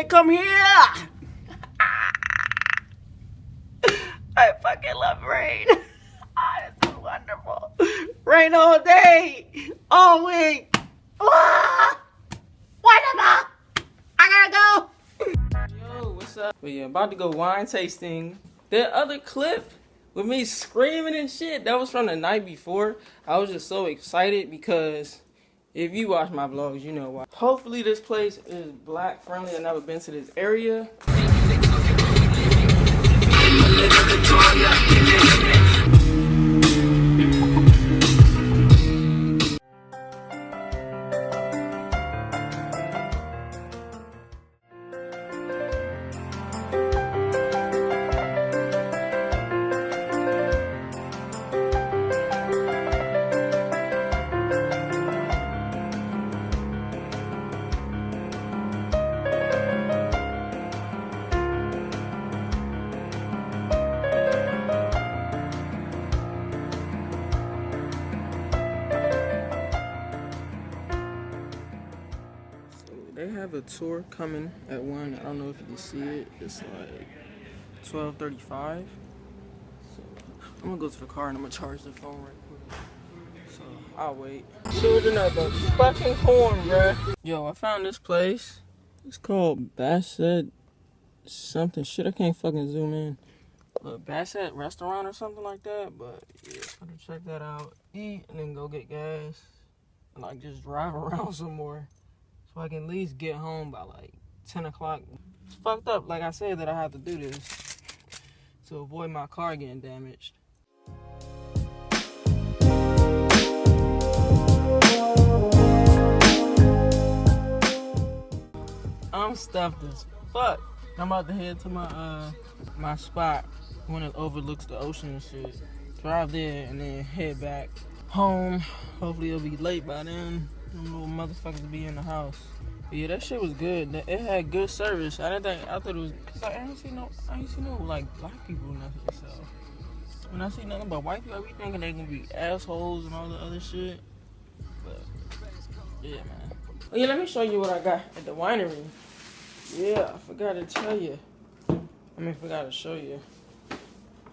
come here. I fucking love rain. It's so wonderful. Rain all day, all week. Whatever. I gotta go. Yo, what's up? But yeah, about to go wine tasting. The other clip with me screaming and shit, that was from the night before. I was just so excited because if you watch my vlogs, you know why. Hopefully this place is black friendly. I've never been to this area. They have a tour coming at 1. I don't know if you can see it. It's like 12:35. So I'm gonna go to the car and I'm gonna charge the phone right quick. So I'll wait. Children of the fucking corn, bruh. Yo, I found this place. It's called Babysit something. Shit, I can't fucking zoom in. But Babysit restaurant or something like that. But yeah, I'm gonna check that out. Eat and then go get gas. And like just drive around some more. So I can at least get home by like 10 o'clock. It's fucked up, like I said, that I have to do this to avoid my car getting damaged. I'm stuffed as fuck. I'm about to head to my spot when it overlooks the ocean and shit. Drive there and then head back home. Hopefully it'll be late by then. Them little motherfuckers will be in the house. But yeah, that shit was good. It had good service. I thought it was, cause I ain't see no like black people or nothing. So when I see nothing but white people, I be thinking they gonna be assholes and all the other shit. But yeah, man. Oh yeah, let me show you what I got at the winery. Yeah, I forgot to tell you. Forgot to show you.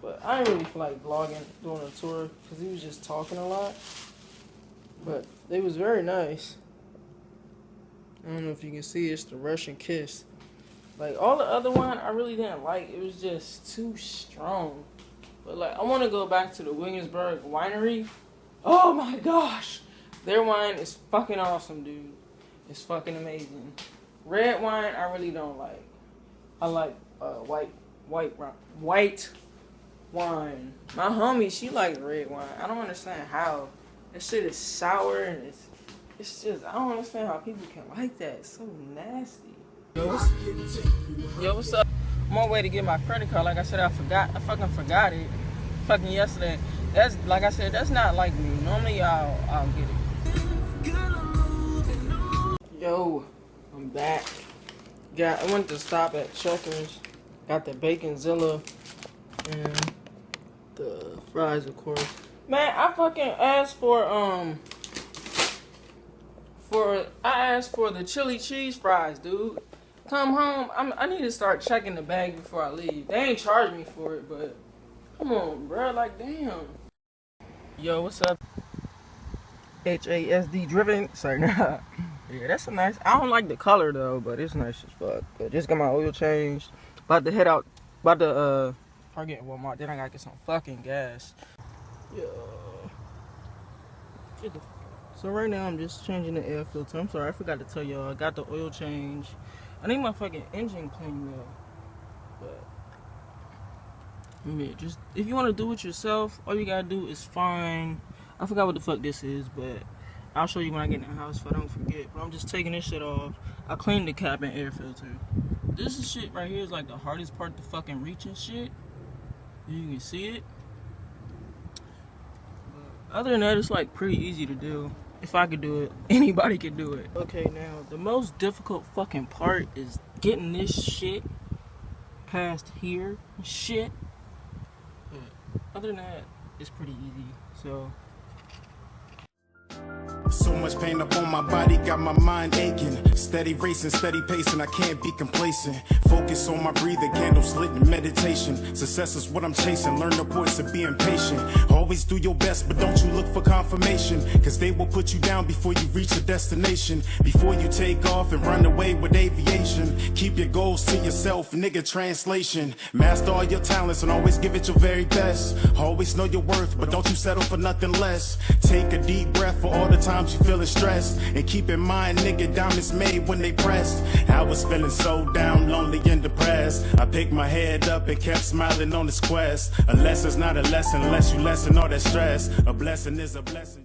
But I didn't really feel like vlogging, doing a tour, cause he was just talking a lot. But they was very nice. I don't know if you can see, it's the Russian Kiss. Like, all the other wine I really didn't like. It was just too strong. But, like, I want to go back to the Williamsburg winery. Oh, my gosh. Their wine is fucking awesome, dude. It's fucking amazing. Red wine, I really don't like. I like white wine. My homie, she likes red wine. I don't understand how. That shit is sour and it's just, I don't understand how people can like that. It's so nasty. Yo, what's up? I'm on my way to get my credit card. Like I said, I fucking forgot it. Fucking yesterday. That's, like I said, that's not like me. Normally I'll get it. Yo, I'm back. I went to stop at Checkers. Got the Baconzilla and the fries, of course. Man, I fucking asked for the chili cheese fries, dude. Come home, I need to start checking the bag before I leave. They ain't charged me for it, but come on, bro, like damn. Yo, what's up? HASD driven. Sorry, nah. Yeah, that's a nice. I don't like the color though, but it's nice as fuck. But just got my oil changed. About to head out. About to Target and Walmart. Then I gotta get some fucking gas. Yo. So right now I'm just changing the air filter. I'm sorry, I forgot to tell y'all. I got the oil change. I need my fucking engine cleaned up. But yeah, just if you want to do it yourself, all you gotta do is find. I forgot what the fuck this is, but I'll show you when I get in the house if I don't forget. But I'm just taking this shit off. I cleaned the cap and air filter. This is shit right here is like the hardest part to fucking reach and shit. You can see it. But other than that, it's like pretty easy to do. If I could do it, anybody could do it. Okay, now the most difficult fucking part is getting this shit past here and shit. But other than that, it's pretty easy. So So much pain up on my body, got my mind aching. Steady racing, steady pacing, I can't be complacent. Focus on my breathing, candles lit in meditation. Success is what I'm chasing, learn the voice of being patient. Always do your best, but don't you look for confirmation, cause they will put you down before you reach your destination. Before you take off and run away with aviation, keep your goals to yourself, nigga, translation. Master all your talents and always give it your very best. Always know your worth, but don't you settle for nothing less. Take a deep breath for all the times you feeling stressed, and keep in mind, nigga, diamonds made when they pressed. I was feeling so down, lonely and depressed. I picked my head up and kept smiling on this quest. A lesson's not a lesson unless you lessen all that stress. A blessing is a blessing.